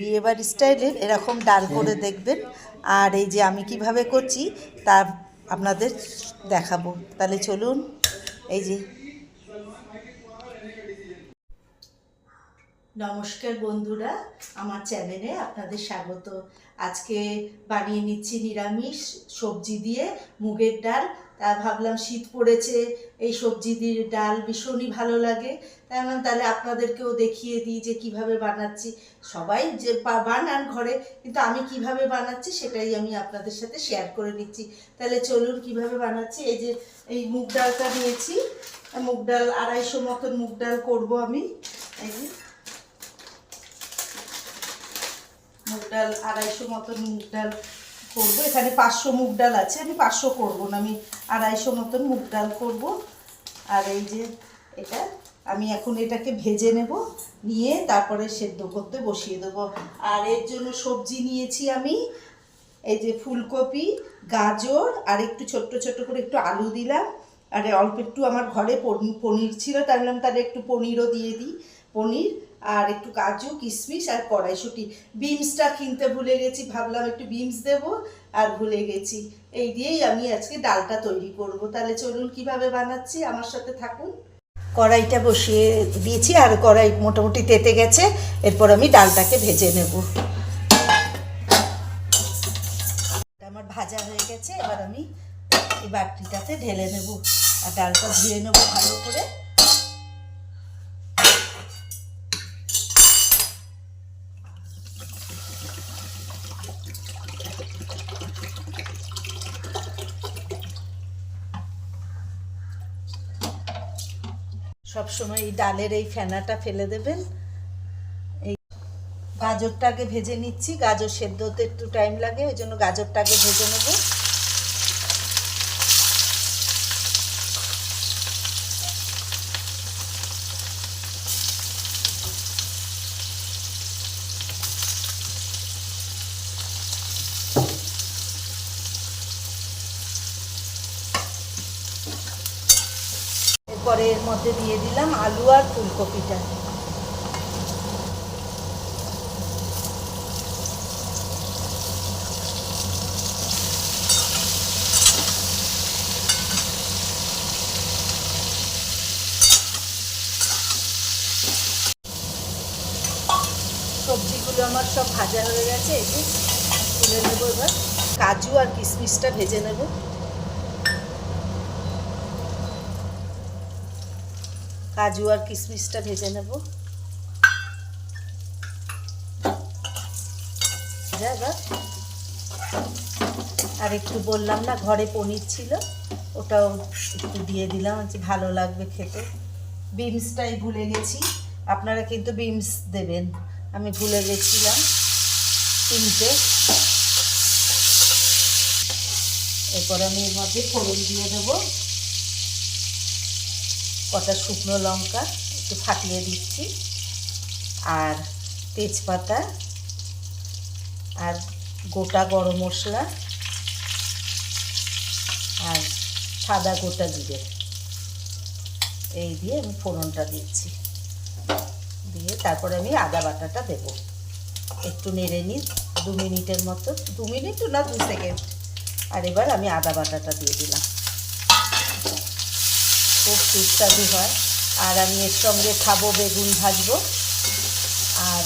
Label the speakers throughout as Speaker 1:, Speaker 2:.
Speaker 1: বিয়েবাড়ি স্টাইলের এরকম ডাল করে দেখবেন। আর এই যে আমি কিভাবে করছি তা আপনাদের দেখাবো। তাহলে চলুন। এই যে নমস্কার বন্ধুরা, আমার চ্যানেলে আপনাদের স্বাগত। আজকে বানিয়ে নিচ্ছি নিরামিষ সবজি দিয়ে মুগের ডাল। তা ভাবলাম শীত পড়েছে, এই সবজি দিয়ে ডাল ভীষণই ভালো লাগে। তাই আমি তাহলে আপনাদেরকেও দেখিয়ে দিই যে কিভাবে বানাচ্ছি। সবাই যে বানান ঘরে, কিন্তু আমি কিভাবে বানাচ্ছি সেটাই আমি আপনাদের সাথে শেয়ার করে নিচ্ছি। তাহলে চলুন কিভাবে বানাচ্ছি। এই যে এই মুগ ডালটা নিয়েছি, মুগ ডাল 250 মতন মুগ ডাল করবো আমি। এই যে মুগ ডাল 250 মতন মুগ ডাল করবো। এখানে 500 মুগ ডাল আছে, আমি 500 করবো না, আমি 250 মতন মুগ ডাল করবো। আর এই যে এটা আমি এখন এটাকে ভেজে নেব, নিয়ে তারপরে সেদ্ধ করতে বসিয়ে দেবো। আর এর জন্য সবজি নিয়েছি আমি এই যে ফুলকপি, গাজর, আর একটু ছোট্ট ছোট্ট করে একটু আলু দিলাম। আর অল্প একটু আমার ঘরে পনির ছিল, তাই বললাম তাহলে একটু পনিরও দিয়ে দিই। পনির আর একটু কাজু কিশমিশ আর কড়াইশুঁটি। বিনসটা কিনতে ভুলে গেছি, ভাবলাম একটু বিনস দেবো আর ভুলে গেছি। এই দিয়েই আমি আজকে ডালটা তৈরি করব। তাহলে চলুন কিভাবে বানাচ্ছি, আমার সাথে থাকুন। কড়াইটা বসিয়ে দিয়েছি আর কড়াই মোটামুটি তেতে গেছে। এরপর আমি ডালটাকে ভেজে নেব। আমার ভাজা হয়ে গেছে, এবার আমি এই বাটিটাতে ঢেলে নেব আর ডালটা ধুয়ে নেব ভালো করে। সবসময় এই ডালের এই ফেনাটা ফেলে দেবেন। এই গাজরটাকে ভেজে নিচ্ছি, গাজর সেদ্ধ হতে একটু টাইম লাগে, ওই জন্য গাজরটাকে ভেজে নেব। এরপরে এর মধ্যে দিয়ে দিলাম আলু আর ফুলকপিটা। সবজিগুলো আমার সব ভাজা হয়ে গেছে, এই যে তুলে নেব। এবার কাজু আর কিশমিশটা ভেজে নেব। কাজু আর কিশমিশটা ভেজে নেব। এবার আর একটু বললাম না ঘরে পনির ছিল, ওটাও একটু দিয়ে দিলাম, যে ভালো লাগবে খেতে। বিনসটাই ভুলে গেছি, আপনারা কিন্তু বিনস দেবেন, আমি ভুলে গেছিলাম কিনতে। এরপর আমি এর মধ্যে ফোড়ন দিয়ে দেবো। কটা শুকনো লঙ্কা একটু ফাটিয়ে দিচ্ছি, আর তেজপাতা আর গোটা গরম মশলা আর সাদা গোটা জিরে, এই দিয়ে আমি ফোড়নটা দিচ্ছি। দিয়ে তারপরে আমি আদা বাটাটা দেব। একটু নেড়ে নিই 2 মিনিটের মতো, 2 মিনিট না 2 সেকেন্ড। আর এবার আমি আদা বাটাটা দিয়ে দিলাম। খুব সুস্বাদু হয়। আর আমি এর সঙ্গে খাবো বেগুন ভাজবো, আর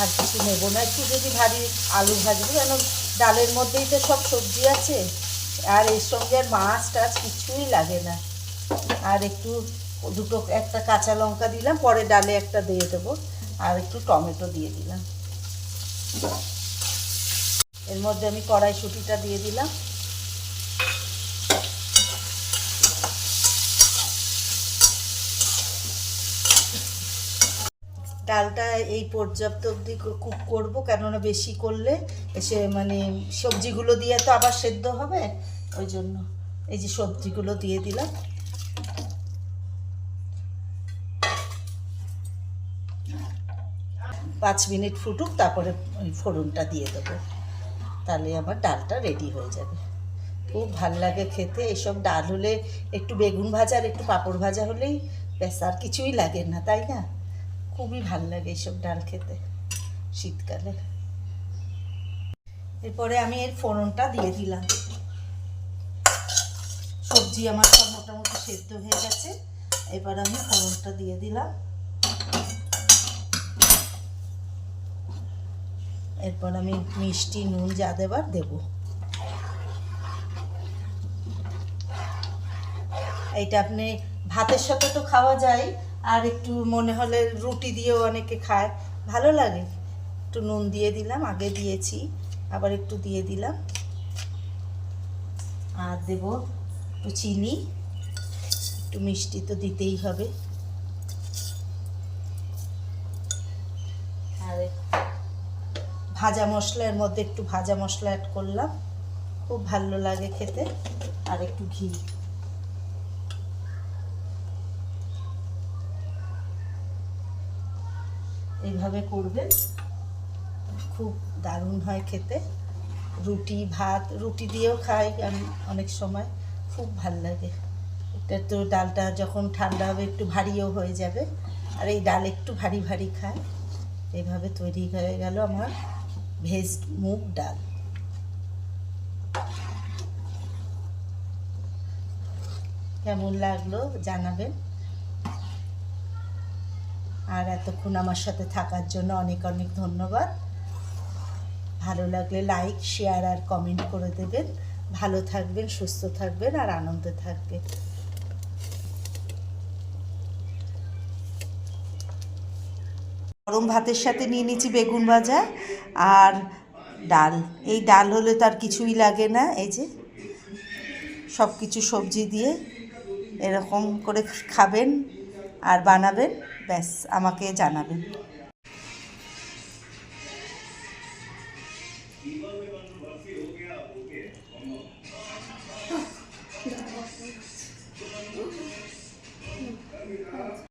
Speaker 1: আর কিছু নেবো না। একটু যদি ভারী আলু ভাজবো, কেন ডালের মধ্যেই তো সব সবজি আছে, আর এর সঙ্গে আর মাছ টাছ কিছুই লাগে না। আর একটু একটা কাঁচা লঙ্কা দিলাম, পরে ডালে একটা দিয়ে দেবো, আর একটু টমেটো দিয়ে দিলাম। এর মধ্যে আমি কড়াইশুঁটিটা দিয়ে দিলাম। ডালটা এই পর্যাপ্ত অবধি কুক করবো, কেননা বেশি করলে এসে মানে সবজিগুলো দিয়ে তো আবার সেদ্ধ হবে, ওই জন্য এই যে সবজিগুলো দিয়ে দিলাম। 5 মিনিট ফুটুক, তারপরে ওই ফোড়নটা দিয়ে দেবো, তাহলে আমার ডালটা রেডি হয়ে যাবে। খুব ভাল লাগে খেতে এসব ডাল হলে। একটু বেগুন ভাজা আর একটু পাঁপড় ভাজা হলেই ব্যাস, আর কিছুই লাগে না, তাই না? খুবই ভাল লাগে এইসব ডাল খেতে। শীতকালে। এরপরে আমি এর ফোড়নটা দিয়ে দিলাম। সবজি আমার সব মোটামুটি সেদ্ধ হয়ে গেছে, এবার আমি ফোড়নটা দিয়ে দিলাম। এরপর আমি মিষ্টি নুন যা দেবার দেব। এইটা আপনি ভাতের সাথে তো খাওয়া যায়, আর একটু মনে হলে রুটি দিয়েও অনেকে খায়, ভালো লাগে। একটু নুন দিয়ে দিলাম, আগে দিয়েছি, আবার একটু দিয়ে দিলাম। আর দেব একটু চিনি, একটু মিষ্টি তো দিতেই হবে। আর ভাজা মশলার মধ্যে একটু ভাজা মশলা অ্যাড করলাম, খুব ভালো লাগে খেতে। আর একটু ঘি। এইভাবে করবেন, খুব দারুণ হয় খেতে। রুটি ভাত, রুটি দিয়েও খাই আমি অনেক সময়, খুব ভাল লাগে। এটা তো ডালটা যখন ঠান্ডা হবে একটু ভারীও হয়ে যাবে, আর এই ডাল একটু ভারী ভারী খায়। এইভাবে তৈরি হয়ে গেল আমার ভেজ মুগ ডাল। কেমন লাগলো জানাবেন। আর এতক্ষণ আমার সাথে থাকার জন্য অনেক অনেক ধন্যবাদ। ভালো লাগলে লাইক, শেয়ার আর কমেন্ট করে দেবেন। ভালো থাকবেন, সুস্থ থাকবেন আর আনন্দে থাকবেন। গরম ভাতের সাথে নিয়ে নিচ্ছি বেগুন ভাজা আর ডাল। এই ডাল হলে তো আর কিছুই লাগে না। এই যে সব কিছু সবজি দিয়ে এরকম করে খাবেন আর বানাবেন, ব্যাস আমাকে জানাবেন।